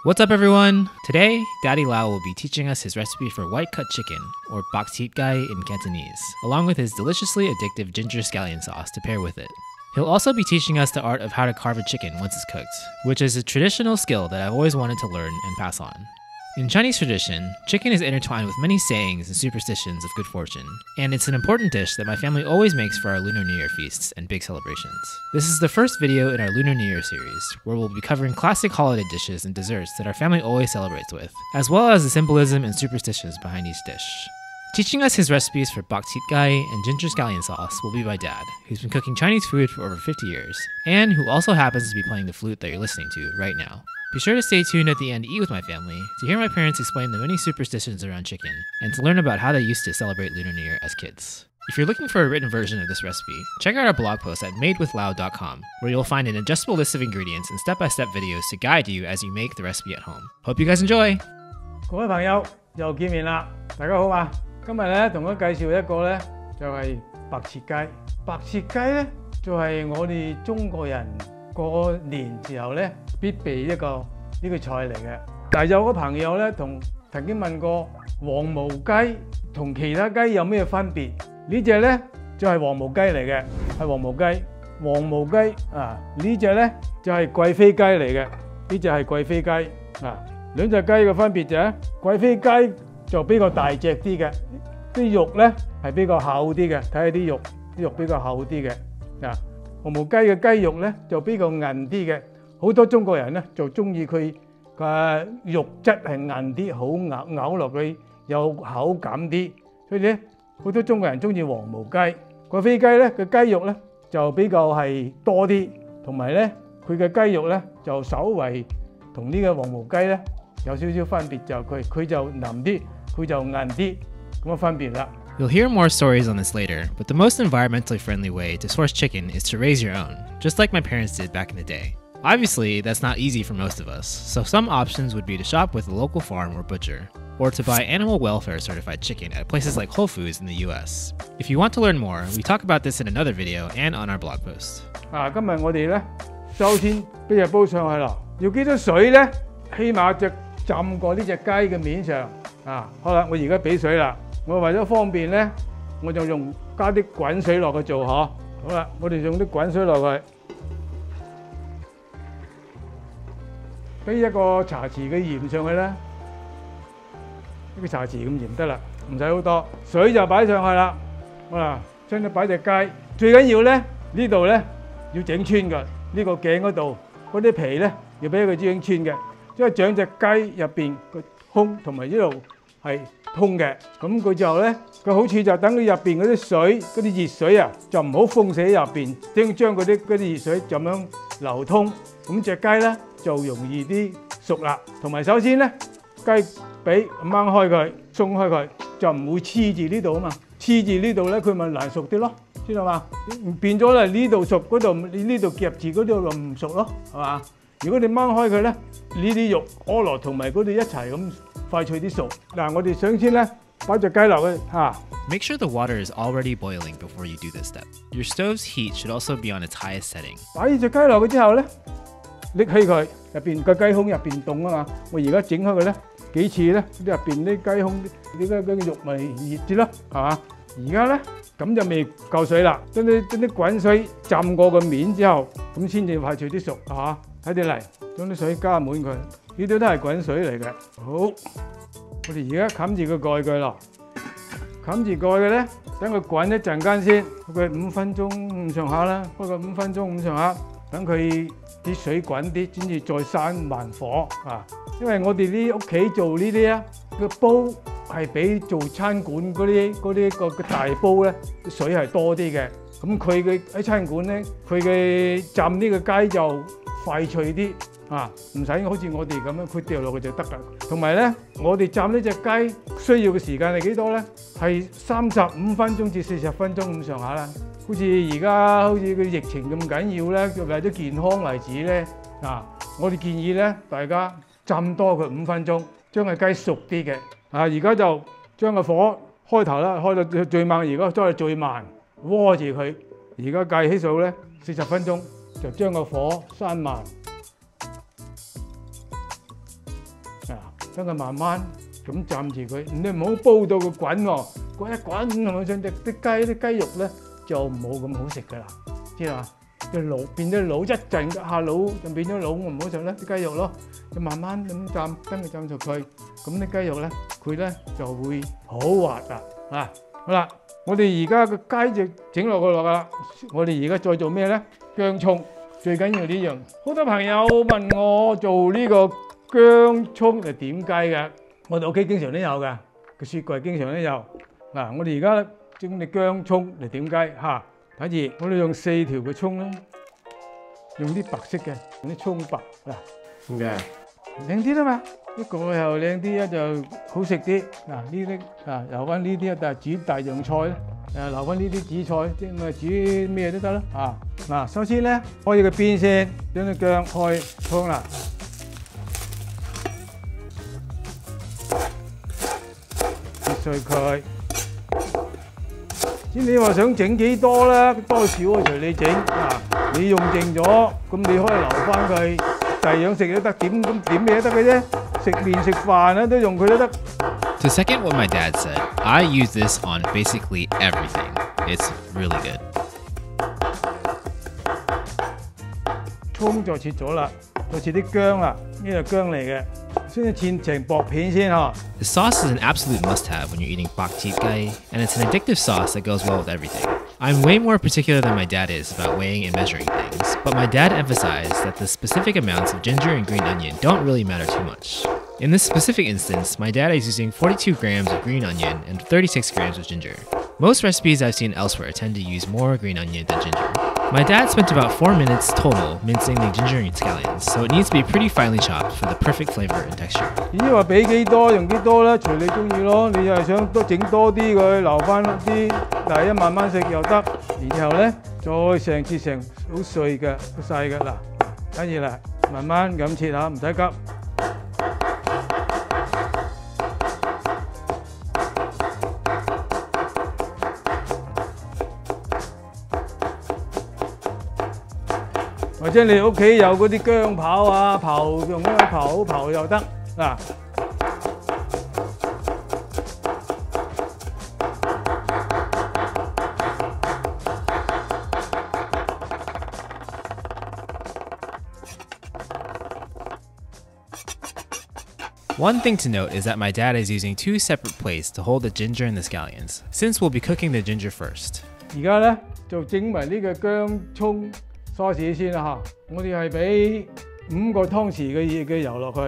What's up everyone? Today, Daddy Lau will be teaching us his recipe for white cut chicken, or Bak Chit Gai in Cantonese, along with his deliciously addictive ginger scallion sauce to pair with it. He'll also be teaching us the art of how to carve a chicken once it's cooked, which is a traditional skill that I've always wanted to learn and pass on. In Chinese tradition, chicken is intertwined with many sayings and superstitions of good fortune, and it's an important dish that my family always makes for our Lunar New Year feasts and big celebrations. This is the first video in our Lunar New Year series, where we'll be covering classic holiday dishes and desserts that our family always celebrates with, as well as the symbolism and superstitions behind each dish. Teaching us his recipes for Bak Chit Gai and ginger scallion sauce will be my dad, who's been cooking Chinese food for over 50 years, and who also happens to be playing the flute that you're listening to right now. Be sure to stay tuned at the end to eat with my family, to hear my parents explain the many superstitions around chicken, and to learn about how they used to celebrate Lunar New Year as kids. If you're looking for a written version of this recipe, check out our blog post at madewithlau.com, where you'll find an adjustable list of ingredients and step-by-step videos to guide you as you make the recipe at home. Hope you guys enjoy! 各位朋友又見面啦，大家好啊！今日咧同我介紹一個咧就係白切雞。白切雞咧就係我哋中國人過年時候咧必備一個菜嚟嘅。但係有個朋友咧曾經問過黃毛雞同其他雞有咩分別？呢隻咧就係黃毛雞嚟嘅，係黃毛雞。黃毛雞啊，呢隻咧就係貴妃雞嚟嘅，呢隻係貴妃雞啊。兩隻雞嘅分別就係貴妃雞就比較大隻啲嘅，啲肉咧係比較厚啲嘅，睇下啲肉比較厚啲嘅啊。黃毛雞嘅雞肉咧就比較韌啲嘅，好多中國人咧就中意佢嘅肉質係韌啲，好咬落去有口感啲，所以咧好多中國人中意黃毛雞。貴妃雞咧嘅雞肉咧就比較係多啲，同埋咧佢嘅雞肉咧就稍為同呢個黃毛雞咧有少少分別，就佢就腍啲，佢就硬啲咁嘅分別啦。You'll hear more stories on this later, but the most environmentally friendly way to source chicken is to raise your own, just like my parents did back in the day. Obviously, that's not easy for most of us, so some options would be to shop with a local farm or butcher, or to buy animal welfare certified chicken at places like Whole Foods in the US. If you want to learn more, we talk about this in another video and on our blog post. 今日我哋咧首先俾隻煲上去啦，要幾多水咧？起碼浸過呢隻雞嘅面上啊。好啦，我而家俾水啦。我為咗方便咧，我就加啲滾水落去做嗬。好啦，我哋用啲滾水落去，俾一個茶匙嘅鹽上去啦，一個茶匙咁鹽得啦，唔使好多。水就擺上去啦。好啦，將佢擺隻雞，最緊要咧呢度咧要整穿㗎，呢個頸嗰度嗰啲皮咧要俾佢整穿嘅，即係將隻雞入邊個胸同埋呢度係通嘅，咁佢就咧個好處就等佢入邊嗰啲水、嗰啲熱水啊，就唔好封死喺入邊，將嗰啲熱水咁樣流通，咁隻雞咧就容易啲熟啦。同埋首先咧，雞髀掹開佢，鬆開佢，就唔會黐住呢度啊嘛，黐住呢度咧佢咪難熟啲咯，知道嘛？變咗咧呢度熟，嗰度你呢度夾住嗰度就唔熟咯，係嘛？如果你掹開佢咧，呢啲肉屙落同埋嗰度一齊咁快脆啲熟。嗱，我哋首先咧擺隻雞落去嚇。Make sure the water is already boiling before you do this step. Your stove's heat should also be on its highest setting. 擺呢隻雞落去之後咧，拎起佢入邊個雞胸入邊凍啊嘛。我而家整開佢咧幾次咧，入邊啲雞胸啲肉咪熱啲咯，係嘛？而家咧咁就未夠水啦，將啲滾水浸過個面之後，咁先至快脆啲熟嚇。睇啲嚟，將啲水加滿佢，呢啲都係滾水嚟嘅。好，我哋而家冚住個蓋佢咯，冚住蓋嘅咧，等佢滾一陣間先，佢5分鐘咁上下啦，開個5分鐘咁上下，等佢啲水滾啲，先至再閂慢火啊。因為我哋呢屋企做呢啲啊，個煲係比做餐館嗰啲個大煲咧，水係多啲嘅。咁佢嘅喺餐館咧，佢嘅浸呢個雞就快脆啲啊，唔使好似我哋咁樣，佢掉落去就得㗎。同埋咧，我哋浸呢隻雞需要嘅時間係幾多咧？係35分鐘至40分鐘咁上下啦。好似而家好似個疫情咁緊要咧，為咗健康為止咧啊，我哋建議咧大家浸多佢5分鐘，將個雞熟啲嘅啊。而家就將個火開頭啦，開到最慢，而家開到最慢，窩住佢。而家計起數咧40分鐘。就將個火閂慢，等佢慢慢咁浸住佢，你唔好煲到佢滾喎，滾一滾係咪先？啲雞肉咧就冇咁好食噶啦，知嘛？隻腦變咗腦，一陣下腦就變咗腦，我唔好食咧啲雞肉咯，就慢慢咁浸，跟住浸熟佢，咁啲雞肉咧佢咧就會好滑啦啊！好啦，我哋而家個雞就整落去啦，我哋而家再做咩咧？薑葱最緊要呢樣，好多朋友問我做呢個薑葱係點雞嘅，我哋屋企經常都有嘅，個雪櫃經常都有。嗱，我哋而家整啲薑葱嚟點雞嚇。睇住，我哋用4條嘅葱啦，用啲白色嘅，用啲葱白嗱。點解？靚啲啦嘛，一個又靚啲，一就好食啲。嗱呢啲留翻呢啲就煮大樣菜啦。留翻呢啲紫菜，即係咪煮咩都得啦。嗱，首先咧開個邊先，將啲薑開湯啦，切碎佢。你話想整幾多啦？多少隨你整你用剩咗，咁你可以留翻佢第二樣食都得，點嘢都得嘅啫。食麵食飯都用佢都得。To second what my dad said, I use this on basically everything. It's really good. 葱就切咗啦，就切啲薑啦，呢個薑嚟嘅，先切成薄片先嗬。The sauce is an absolute must-have when you're eating Bak Chit Gai, and it's an addictive sauce that goes well with everything. I'm way more particular than my dad is about weighing and measuring things, but my dad emphasized that the specific amounts of ginger and green onion don't really matter too much. In this specific instance, my dad is using 42 grams of green onion and 36 grams of ginger. Most recipes I've seen elsewhere tend to use more green onion than ginger. My dad spent about 4 minutes total mincing the ginger and scallions, so it needs to be pretty finely chopped for the perfect flavor and texture. 至於話俾幾多用幾多啦，隨你中意咯。你又係想整多啲佢，留翻啲，第一慢慢食又得。然之後咧，再成切成好碎嘅、好細嘅嗱，跟住啦，慢慢咁切下，唔使急。或者你屋企有嗰啲薑刨啊，用嗰個刨又得嗱。One thing to note is that my dad is using 2 separate plates to hold the ginger and the scallions, since we'll be cooking the ginger first. 而家咧就整埋呢個薑葱sauce先啦嚇，我哋係俾5個湯匙嘅油落去，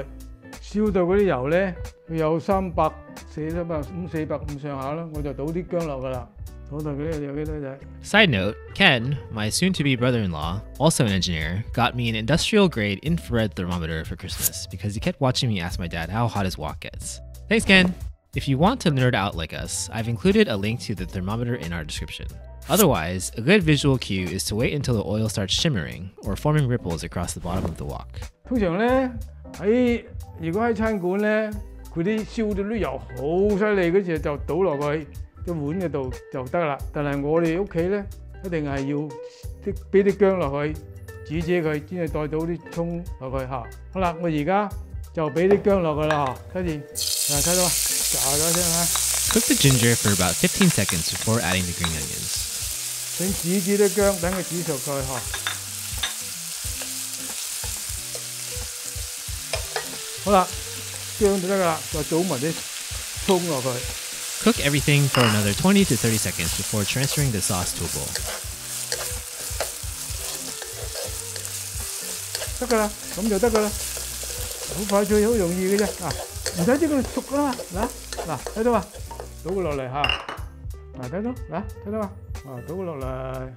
燒到嗰啲油咧有300、400、400咁上下啦，我就倒啲薑落噶啦，倒到嗰啲有幾多隻。Side note, Ken, my soon-to-be brother-in-law, also an engineer, got me an industrial-grade infrared thermometer for Christmas because he kept watching me ask my dad how hot his wok gets. Thanks, Ken! If you want to nerd out like us, I've included a link to the thermometer in our description. Otherwise, a good visual cue is to wait until the oil starts shimmering or forming ripples across the bottom of the wok. 通常咧如果喺餐館咧，佢啲燒到啲油好犀利嗰時就倒落去個碗嗰度就得啦。但係我哋屋企咧一定係要俾啲薑落去煮佢，先至再倒啲葱落去嚇。好啦，我而家就俾啲薑落去啦嚇，睇到啊，炸咗先嚇。Cook the ginger for about 15 seconds before adding the green onions. 整煮啲薑，等佢煮熟佢嚇。好啦，薑就得噶啦，再倒埋啲葱落去。Cook everything for another 20 to 30 seconds before transferring the sauce to a bowl. 得噶啦，咁就得噶啦，好快脆，好容易嘅啫。唔使即佢熟啦嘛，嗱睇到嘛，倒佢落嚟嚇，睇到睇到嘛。倒落嚟，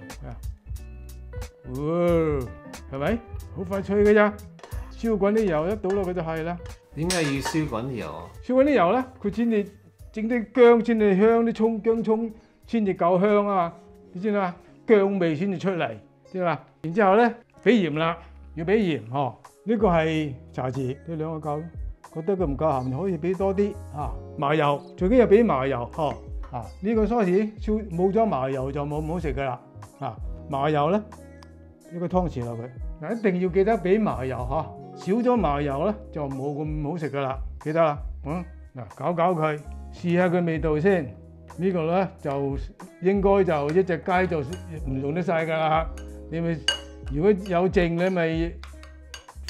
係咪？好快脆嘅咋？燒滾啲油一倒落去就係啦。點解要燒滾啲油啊？燒滾啲油咧，佢先至整啲薑先至香，啲薑葱先至夠香啊嘛，你知啦？薑味先至出嚟，知嘛？然之後咧，俾鹽啦，要俾鹽嗬。呢個係茶匙，呢2個夠，覺得佢唔夠鹹可以俾多啲嚇。麻油，最緊要俾麻油嗬。呢個sauce冇咗麻油就冇好食噶啦。麻油咧，呢個湯匙落去，一定要記得俾麻油嚇，少咗麻油咧就冇咁好食噶啦，記得啦。嗱，搞搞佢，試下佢味道先。呢個咧就應該就一隻雞就唔用得晒噶啦。你咪如果有剩你咪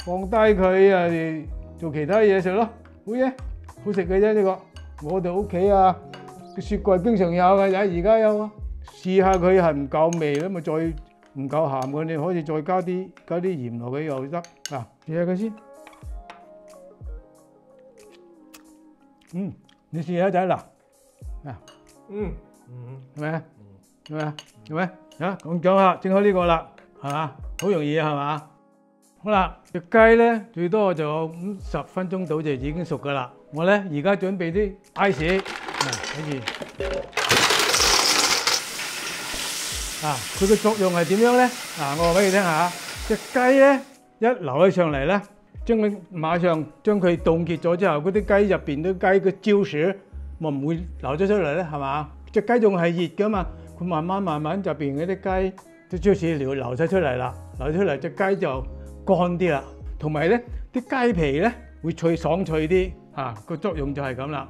放低佢啊，做其他嘢食咯。好嘢，好食嘅啫呢個。我哋屋企啊個雪櫃經常有嘅，而家有啊。試下佢係唔夠味咧，咪再唔夠鹹嘅，你可以再加啲鹽落去又得。嗱，試下佢先。你試下仔嗱，係咪啊？係咪？啊，講下整開呢個啦，係嘛？好容易係嘛？好啦，隻雞咧最多就50分鐘到就已經熟噶啦。我咧而家準備啲 ice，睇住。佢嘅作用係點樣咧？我話俾你聽下，隻雞咧一流起上嚟咧，馬上將佢凍結咗之後，嗰啲雞入邊啲雞嘅焦水咪唔會流咗出嚟咧，係嘛？隻雞仲係熱噶嘛，佢慢慢入邊嗰啲雞啲焦水流晒出嚟啦，流出嚟隻雞就乾啲啦，同埋咧啲雞皮咧會爽脆啲，個作用就係咁啦。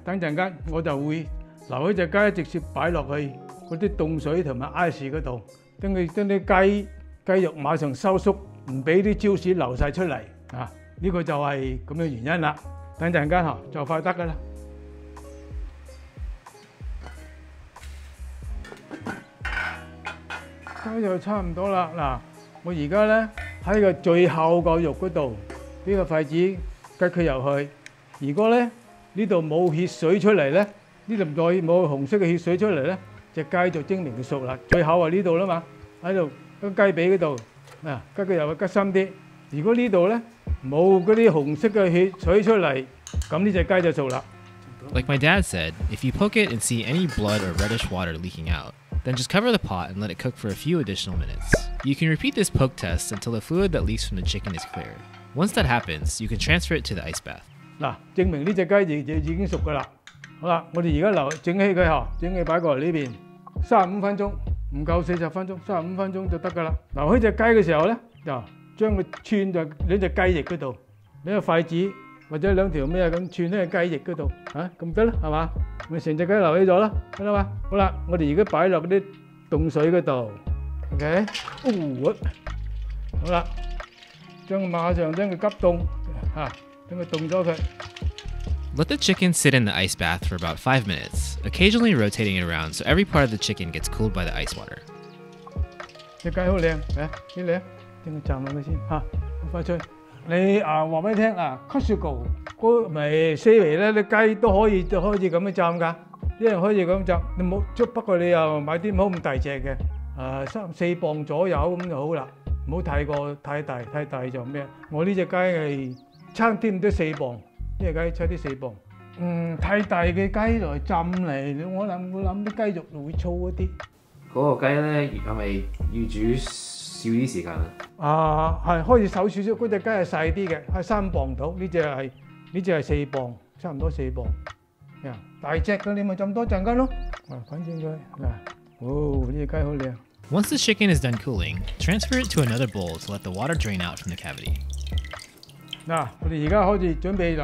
等陣間我就會留起隻雞，直接擺落去嗰啲凍水同埋 ice 嗰度，等啲雞肉馬上收縮，唔俾啲焦水流晒出嚟。呢個就係咁嘅原因啦。等陣間就快得噶啦。咁就差唔多啦。嗱，我而家咧喺個最後個肉嗰度，呢個筷子吉佢入去。如果咧呢度冇血水出嚟咧，呢度再冇紅色嘅血水出嚟咧，隻雞就證明佢熟啦。最後係呢度啦嘛，喺度個雞髀嗰度，吉佢入去吉深啲。如果呢度咧冇嗰啲紅色嘅血水出嚟，咁呢隻雞就熟啦。Like my dad said, if you poke it and see any blood or reddish water leaking out, then just cover the pot and let it cook for a few additional minutes. You can repeat this poke test until the fluid that leaks from the chicken is clear. Once that happens, you can transfer it to the ice bath. 嗱，證明呢隻雞已經熟噶啦。好啦，我哋而家整起佢整起擺過嚟呢邊，35分鐘，唔夠40分鐘，35分鐘就得噶啦。留起隻雞嘅時候咧，就將佢串在兩隻雞翼嗰度，兩個筷子或者兩條咩咁串喺個雞翼嗰度，咁得啦，係嘛？咪成隻雞留起咗啦，得啦嘛。好啦，我哋而家擺落嗰啲凍水嗰度 ，OK， 好啦，馬上將佢急凍，等佢凍咗佢。Let the chicken sit in the ice bath for about 5 minutes, occasionally rotating it around so every part of the chicken gets cooled by the ice water. 隻雞好靚，幾靚，等佢浸落去先好快脆。你話俾你聽Costco 嗰咪4圍咧，啲雞都可以咁樣浸㗎，一樣可以咁浸。你冇不過你又買啲唔好咁大隻嘅，3-4磅左右咁就好啦，唔好太大就咩？我呢隻雞係差啲唔多4磅。呢隻雞差啲4磅，太大嘅雞來浸嚟，我諗啲雞肉會粗一啲。嗰個雞咧係咪要煮少啲時間啊？係可以瘦少少，嗰隻雞係細啲嘅，係3磅到，呢隻係4磅，差唔多4磅。大隻嘅你咪浸多陣間咯。反正佢呢隻雞好靚。Once the chicken is done cooling, transfer it to another bowl to let the water drain out from the cavity. 我哋而家開始準備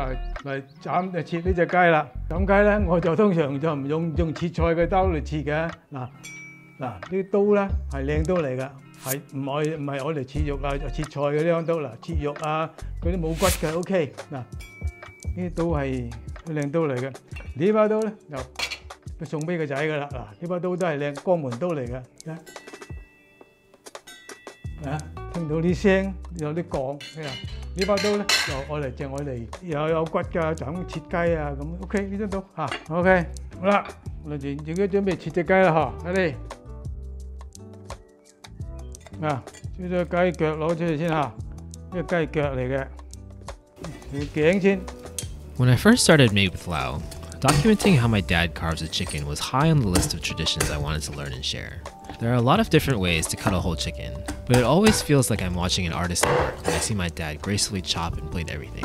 嚟切呢隻雞啦。斬雞咧，我就通常就唔用切菜嘅刀嚟切嘅。呢啲刀咧係靚刀嚟㗎，係唔係我嚟切肉切菜嘅呢樣刀切肉嗰啲冇骨嘅 OK。呢啲刀係靚刀嚟嘅。呢把刀咧就送俾個仔㗎啦。呢把刀都係靚江門刀嚟嘅。聽到啲聲有啲鋼呢把刀咧就愛嚟有骨㗎，就咁切雞咁 OK 呢張刀OK 好啦，我哋自己準備切隻雞啦睇嚟將隻雞腳攞出嚟先呢個雞腳嚟嘅，頸先。When I first started Made with Lau, documenting how my dad carves a chicken was high on the list of traditions I wanted to learn and share. There are a lot of different ways to cut a whole chicken, but it always feels like I'm watching an artist at work when I see my dad gracefully chop and plate everything.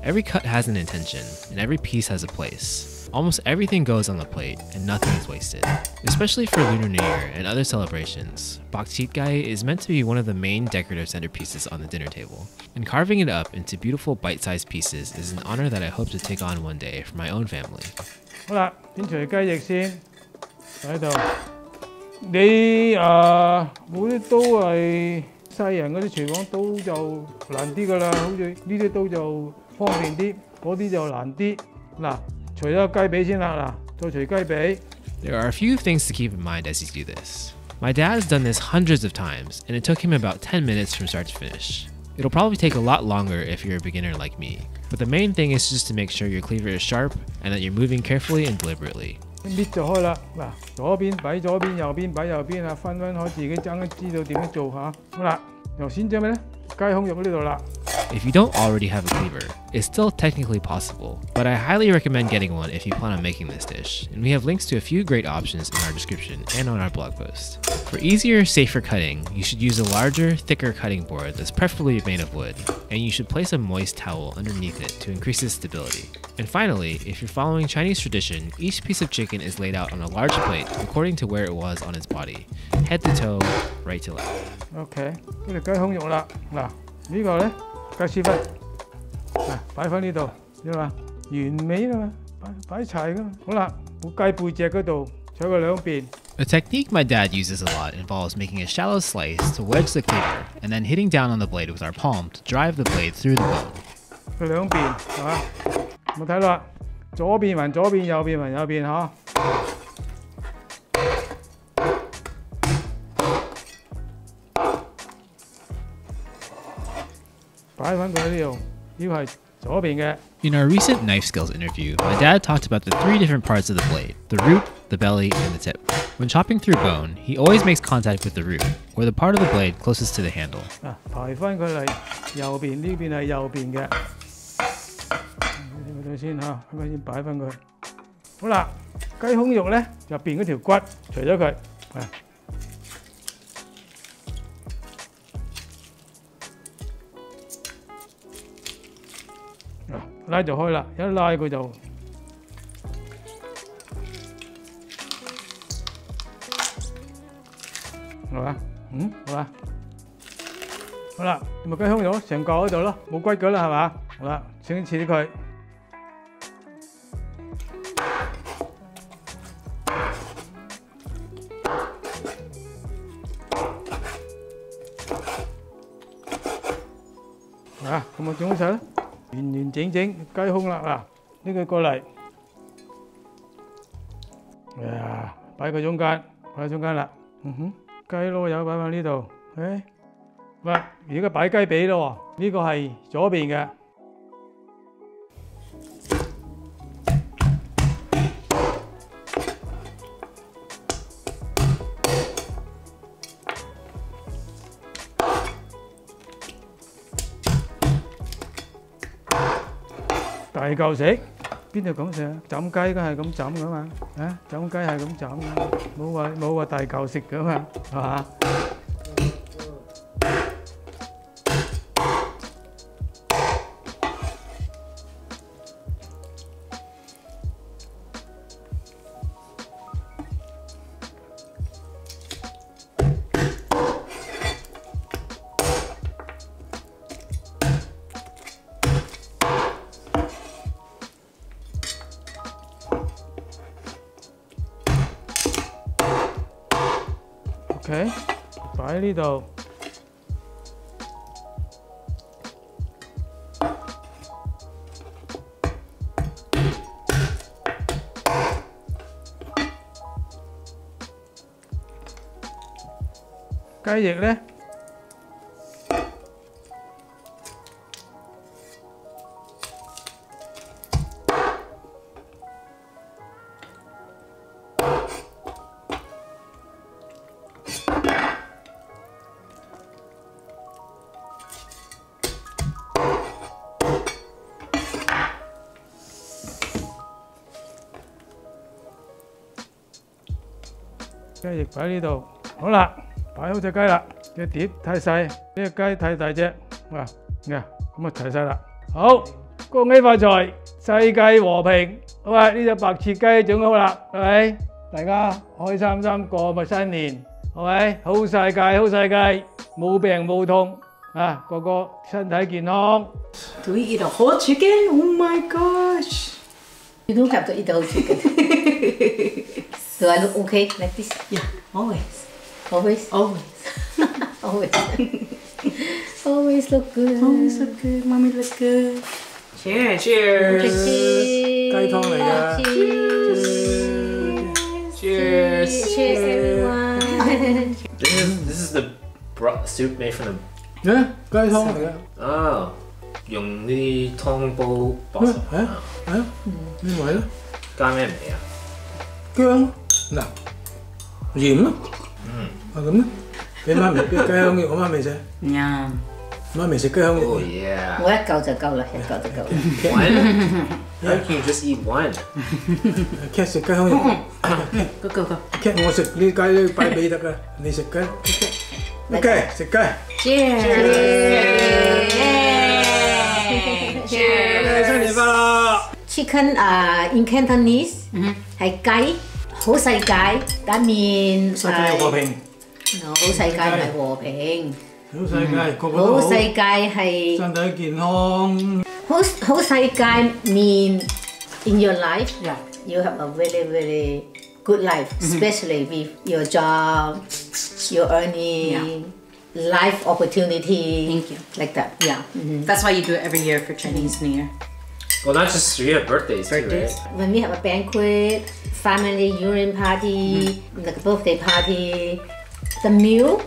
Every cut has an intention, and every piece has a place. Almost everything goes on the plate and nothing is wasted. Especially for Lunar New Year and other celebrations, Bak Chit Gai is meant to be one of the main decorative centerpieces on the dinner table, and carving it up into beautiful bite-sized pieces is an honor that I hope to take on one day for my own family. 好啦，先除雞翼先喺度。你嗰啲刀係西人嗰啲廚房刀就難啲㗎啦，好似呢啲刀就方便啲，嗰啲就難啲。嗱，除咗雞髀先啦，嗱，再除雞髀。There are a few things to keep in mind as you do this. My dad's done this hundreds of times, and it took him about 10 minutes from start to finish. It'll probably take a lot longer if you're a beginner like me, but the main thing is just to make sure your cleaver is sharp and that you're moving carefully and deliberately. 搣就開啦，嗱，左邊擺左邊，右邊擺右邊啊，分開自己爭知道點樣做嚇。好啦，頭先將咩咧？雞胸肉呢度啦。If you don't already have a cleaver, it's still technically possible, but I highly recommend getting one if you plan on making this dish, and we have links to a few great options in our description and on our blog post. For easier, safer cutting, you should use a larger, thicker cutting board that's preferably made of wood, and you should place a moist towel underneath it to increase its stability. And finally, if you're following Chinese tradition, each piece of chicken is laid out on a large plate according to where it was on its body, head to toe, right to left. OK， 呢條雞胸肉啦，嗱，呢個咧雞絲忽，嗱擺翻呢度，知嘛？完美啦嘛，擺齊噶嘛。好啦，個雞背脊嗰度取佢兩邊。A technique my dad uses a lot involves making a shallow slice to wedge the cleaver, and then hitting down on the blade with our palm to drive the blade through the bone. 佢兩邊係嘛？有冇睇到啊？左邊還左邊，右邊還右邊嚇。擺翻佢呢度，呢個係左邊嘅。In our recent knife skills interview, my dad talked about the 3 different parts of the blade: the root, the belly, and the tip. When chopping through bone, he always makes contact with the root, or the part of the blade closest to the handle. 排翻佢嚟右邊，呢邊係右邊嘅。睇先嚇，咁樣先擺翻佢。好啦，雞胸肉咧入邊嗰條骨除咗佢，拉就開啦，一拉佢就係嘛？好啦，好啦，咪雞胸肉成嚿喺度咯，冇骨㗎啦，係嘛？好啦，整切佢。咁我整好晒啦，完整雞胸啦，嗱，呢個過嚟，擺佢中間，擺喺中間啦，雞攞油擺翻呢度，喂，而家擺雞髀咯喎，呢個係左邊嘅。大嚿食，邊度咁食啊？斬雞梗係咁斬噶嘛，斬雞係咁斬噶，冇話大嚿食噶嘛，係嘛？OK， 擺喺呢度。雞翼咧，雞翼擺喺呢度，好啦，擺好隻雞啦。隻碟太細，呢隻雞太大隻，咁啊齊晒啦。好，恭喜發財，世界和平。好啊，呢隻白切雞整好啦，係咪？大家開心心過咪新年，係咪？好世界，好世界，冇病冇痛啊，個個身體健康。Do we eat a whole chicken? Oh my gosh! You don't have to eat the whole chicken. Do I look okay like this? Yeah, always. Always? Always. Always. Always look good. Always look good. Mommy look good. Cheers. Cheers. 雞湯嚟㗎。Cheers. Cheers, everyone. This is the soup made from the 雞湯嚟㗎。哦，用啲湯煲薄實。係啊，呢位咯。加咩味啊？薑嗱，鹽咯。咁咧，俾媽咪啲雞香嘅，我媽咪食。Yum. 媽咪食雞香嘅。Oh yeah. 我一嚿就夠啦，一嚿就夠啦。One? How can you just eat one? Cat 食雞香嘅。Go, go, go. Cat 我食呢雞咧擺俾得㗎，你食雞。OK，食雞。Cheers. Cheers. 新年快樂。Chicken in Cantonese 係雞，好世界。That means 世界和平。好世界唔係和平。好世界，個個都好。好世界係身體健康。好世界 mean in your life, Yeah. you have a very, very good life, especially with your job, your earning, life opportunity. Thank you. Like that. Yeah. That's why you do it every year for Chinese New Year. Well, not just you have birthdays too, Birthdays. right? When we have a banquet, family urine party, like a birthday party, the meal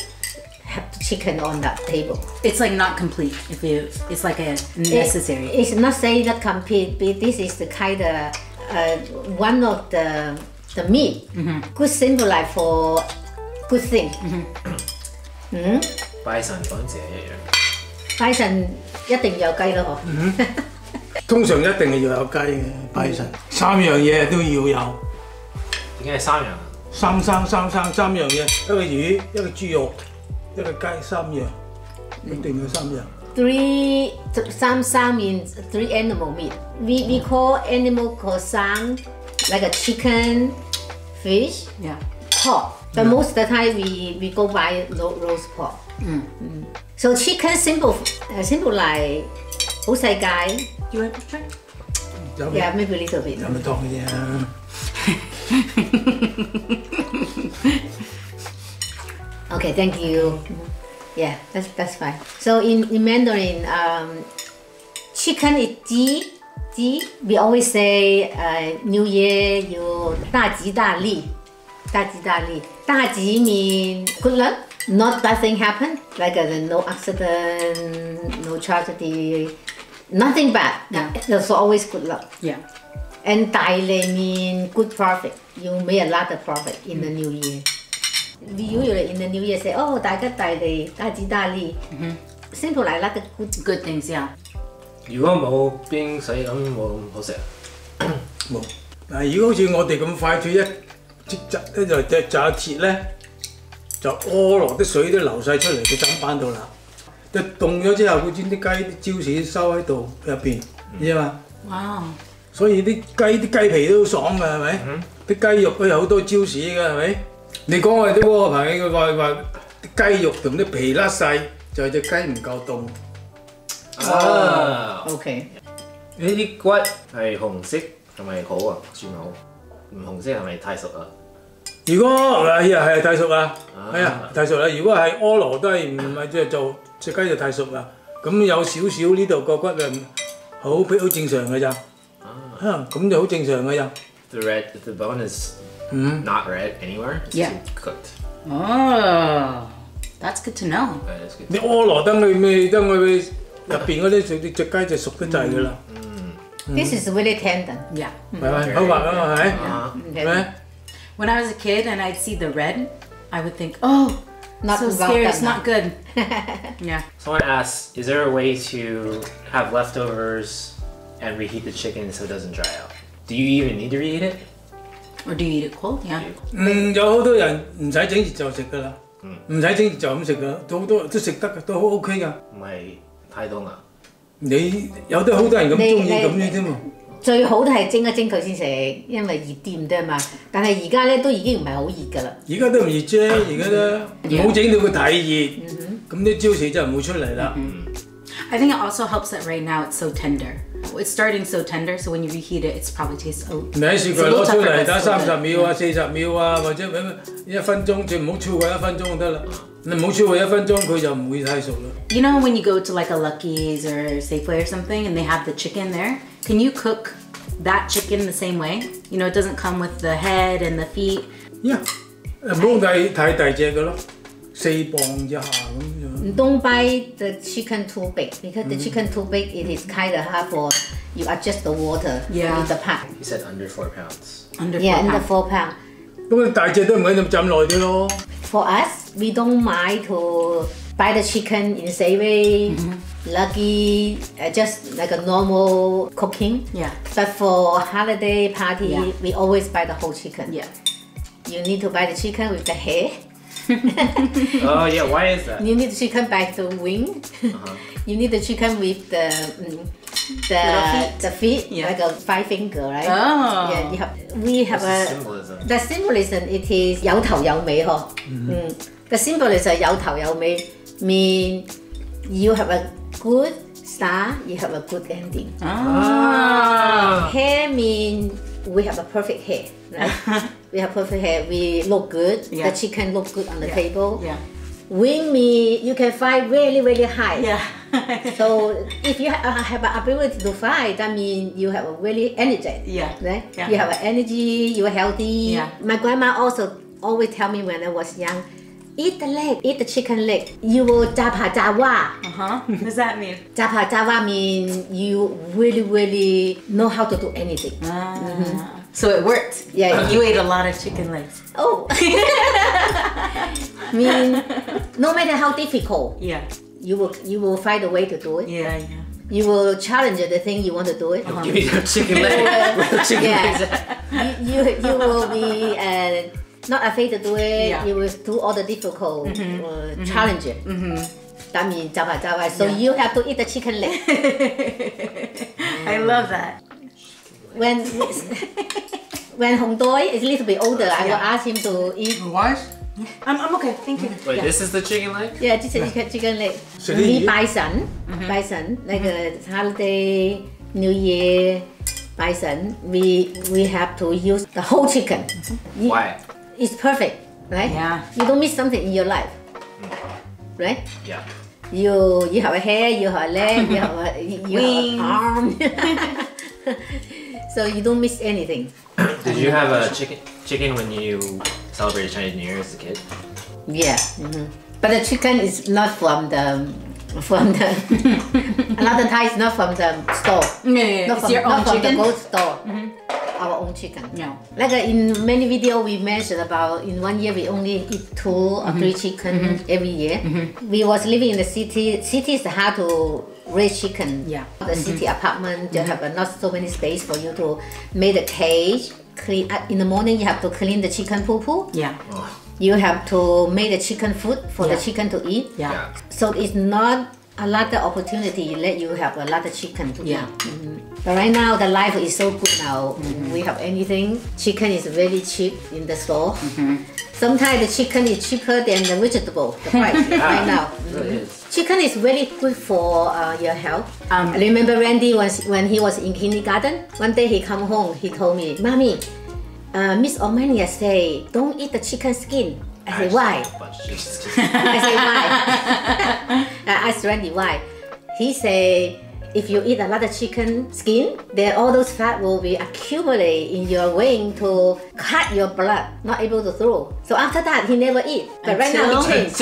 have chicken on that table. It's like not complete. It's like a necessary. It's not saying that complete, but this is the kind of one of the meat. Good symbolize for good thing. 拜神嗰陣時係一樣。拜神一定有雞咯，嗬。通常一定係要有雞嘅拜神，三樣嘢都要有。點解係三樣啊？三樣嘢，一個魚，一個豬肉，一個雞，三樣，一定要三樣。Three sam means three animal meat. We call animal called sam, like a chicken, fish, Yeah. pork. But most of the time we go buy roast pork. So chicken symbolize 好世界。You want to try? Yeah, maybe a little bit. 有咪當嘅啫。Okay, thank you. Yeah, that's fine. So in Mandarin, chicken is 鸡. We always say New Year you 大吉大利. 大吉 mean good luck. Not bad thing happen, like no accident, no tragedy, nothing bad. Yeah. So always good luck. Yeah. And 大利 mean good profit. You made a lot of profit in the new year. We usually in the new year say, oh, 大吉大利, 大吉大利. Simple like that Good things, yeah. 如果冇冰水咁冇咁好食啊？冇。嗱，如果好似我哋咁快脆一即窒咧就炸鐵咧，就屙落啲水都流晒出嚟個砧板度啦。一凍咗之後，佢將啲雞啲椒絲收喺度入邊，知嘛？ Wow. 所以啲雞皮都好爽㗎，係咪？啲雞肉都有好多椒絲㗎，係咪？你講我哋啲喎朋友，佢話啲雞肉同啲皮甩晒，就係隻雞唔夠凍。啊 Okay. 呢啲骨係紅色係咪好啊？算好。唔紅色係咪太熟啊？如果係太熟啦，係啊太熟啦。如果係柯羅都係唔係即係做隻雞就太熟啦。咁有少少呢度個骨嘅好正常嘅咋。咁就好正常嘅咋。The bone is not red anywhere. It's Yeah. too cooked. Oh, that's good to know. That is good. 你柯羅等佢入邊嗰啲隻雞就熟得滯㗎啦。This is really tender. Yeah. 係咪好滑啊嘛？係Okay. 咪？ When I was a kid and I'd see the red, I would think, oh, Not so well scared, done. it's not good. Yeah. Someone asks, is there a way to have leftovers and reheat the chicken so it doesn't dry out? Do you even need to reheat it? Or do you eat it cold? Yeah. 有好多人唔使整熱就食㗎啦，唔使整熱就咁食㗎，好多都食得㗎，都好 OK 㗎。唔係太凍啊？你有啲好多人咁中意咁樣啫嘛。最好都係蒸一蒸佢先食，因為熱啲唔得嘛。但係而家咧都已經唔係好熱㗎啦。而家都唔熱啫，而家都唔好整到佢太熱，咁啲椒豉就唔會出嚟啦。I think it also helps that right now it's so tender. It's starting so tender, so when you reheat it, it's probably tastes a 你喺雪櫃攞出嚟打30秒啊、40秒啊，或者1分鐘，就唔好超過1分鐘就得啦。你唔好超過1分鐘，佢就唔會太熟啦。You know when you go to like a Lucky's or Safeway or something and they have the chicken there? Can you cook that chicken the same way? You know, it doesn't come with the head and the feet. Yeah， 唔好太大隻嘅咯，4磅以下咁樣。Don't buy the chicken too big because the chicken too big it is kind of hard for you adjust the water with the pot. You said under 4 pounds. Under 4 Yeah, under pounds. 4 pounds. 咁大隻都唔可以咁浸耐啲咯。For us, we don't mind to buy the chicken in Safeway, Lucky, just like a normal cooking. Yeah. But for holiday party, Yeah. we always buy the whole chicken. Yeah. You need to buy the chicken with the hair. Oh yeah, why is that? You need the chicken by the wing. You need the chicken with the feet, Yeah. like a 5 finger, right? Oh. Yeah, we have What's a the symbolism? the symbolism. It is 有頭有尾嗬。The symbolism 有頭有尾 mean you have a good start, you have a good ending. Hair mean we have a perfect hair, right? We have perfect hair. We look good. Yeah. The chicken look good on the table. Yeah. Wing mean you can fly really, really high. Yeah. So if you have an ability to fly, that means you have a really energy. Yeah. Right? Yeah. You have an energy. You are healthy. Yeah. My grandma also always tell me when I was young, eat the leg, eat the chicken leg. You will japa jawa. What does that mean? Japa jawa means you really, really know how to do anything. So it worked. Yeah. You ate a lot of chicken legs. Oh. mean no matter how difficult, Yeah. you will find a way to do it. Yeah. Yeah. You will challenge the thing you want to do it. Give me the chicken leg. Where the chicken legs at? You will be not afraid to do it. Yeah. You will do all the difficult challenge. That means java. So you have to eat the chicken leg. I love that. When Hong Doi is a little bit older, I will ask him to eat. Why？ I'm okay. Thank you. Wait, Yeah. this is the chicken leg? Yeah, this is chicken leg. 食啲 We 魚 bison, like a holiday, New Year, bison. We have to use the whole chicken. Why? It's perfect, right? Yeah. You don't miss something in your life, right? Yeah. You have a hair, you have a leg, you have Wings. an arm. So you don't miss anything. Did you have a chicken when you celebrated Chinese New Year as a kid? Yeah. But the chicken is not from the another time it's not from the store. Yeah. Not It's from, your not own from chicken. the goat store. Our own chicken. Yeah. Like in many videos we mentioned about in 1 year we only eat 2 or 3 chicken every year. We was living in the city. City is hard to raise chicken. Yeah. The city apartment they have not so many space for you to make the cage. Clean in the morning you have to clean the chicken poo. Yeah. You have to make the chicken food for the Yeah. chicken to eat. Yeah. So it's not a lot of opportunity let you have a lot of chicken to Yeah. eat. But right now the life is so good now. We have anything. Chicken is very cheap in the store. Sometimes the chicken is cheaper than the vegetable. The price right now. It really is. Chicken is very good for your health. I remember Randy when he was in kindergarten. One day he come home. He told me, "Mommy, Miss Omania say don't eat the chicken skin." I say why? I say why? I asked Randy why. He say if you eat a lot of chicken skin, then all those fat will be accumulate in your wing to cut your blood, not able to throw. So after that, he never eat. But right now he changed.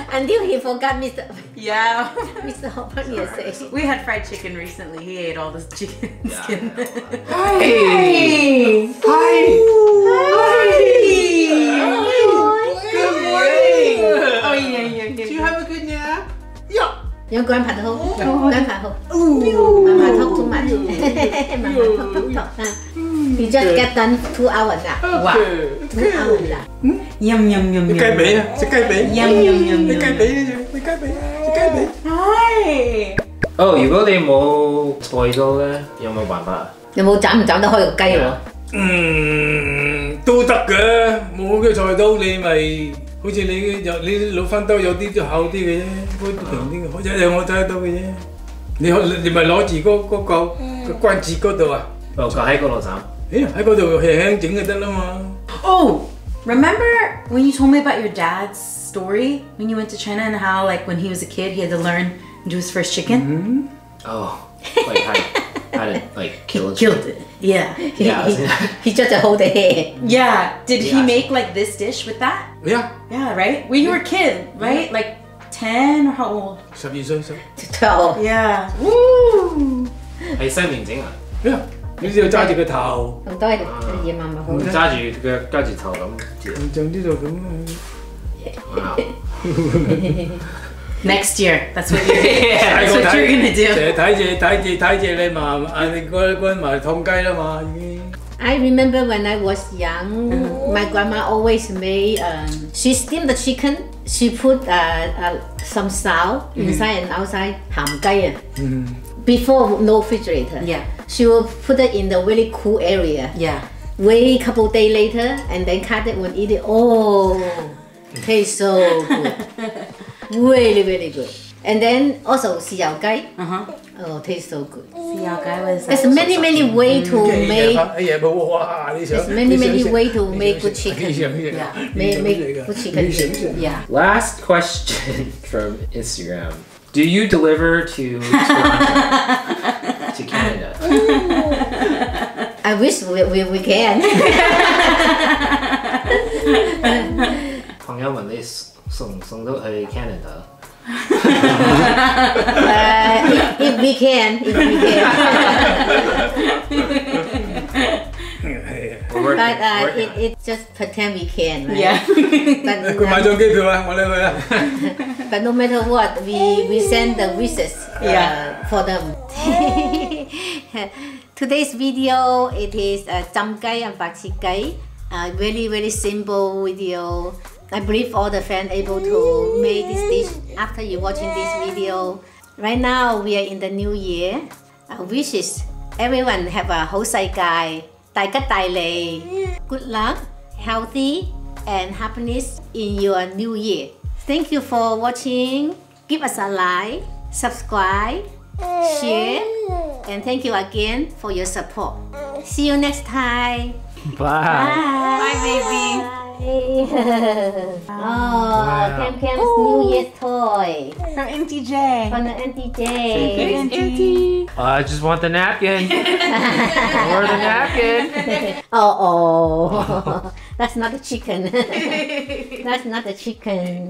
Until he forgot Mr. Yeah. Mr. Omania say. We had fried chicken recently. He ate all this chicken skin. Hi. Good morning. Oh yeah. Do you have a good nap? Yeah. Your grandpa home. Grandpa home. Mama talk too much. Mama talk. You just get done 2 hours now. Wow. 2 hours now. Yum yum yum yum. 雞髀啊！食雞髀。 Yum yum yum 你雞 yum. 髀，你雞髀，食雞髀。 Hi. 哦，如果你冇菜刀咧，有冇辦法啊？有冇斬唔斬得開個雞喎？都得嘅，冇嘅菜刀你咪好似你老番刀有啲都厚啲嘅啫，嗰啲平啲嘅，一樣我睇得到嘅啫。你咪攞住嗰個關節嗰度啊，就喺嗰度斬。喺嗰度輕輕整就得啦嘛。Oh, remember when you told me about your dad's story when you went to China and how like when he was a kid he had to learn to do his first chicken? Oh, like how to like kill a Killed it. Yeah. He just hold the head. Yeah. Did he make like this dish with that? Yeah. Yeah, right? When you were a kid, right? Like 10 or how old? 12歲。12. Yeah. Woo! 喺西面整啊？ Yeah. 你只要揸住個頭，咁多嘢慢慢好。揸住腳，揸住頭咁切。就呢度咁。Next year, that's what you're gonna do. 成日睇住你嫲你嗰埋燙雞啦嘛已經。I remember when I was young, my grandma always made. She steamed the chicken. She put some salt inside and outside 鹹雞啊。Before no refrigerator. Yeah. She will put it in the really cool area. Yeah. Wait a couple days later and then cut it and eat it. Oh, tastes so good. Really, really good. And then also 豉油雞. Oh, tastes so good. There's many ways to make. There's many ways to make good chicken. Yeah. Make good chicken. Yeah. Last question from Instagram. Do you deliver to Canada? I wish we can. 朋友問你送到去 Canada? If we can. But it just pretend we can, right? Yeah. 佢買咗機票啊，我哋去啊。But no matter what, we send the wishes for them. Today's video it is Cham Gai and Bak Chit Gai. Very simple video. I believe all the fans able to make this dish after you watching this video. Right now we are in the new year. Wishes everyone have a 好世界，大吉大利 good luck, healthy and happiness in your new year. Thank you for watching. Give us a like, subscribe, share, and thank you again for your support. See you next time. Bye. Bye, baby. Cam's New Year's toy From Auntie J. from the Auntie J. Auntie. I just want the napkin. Or the napkin. Oh, that's not the chicken. That's not the chicken.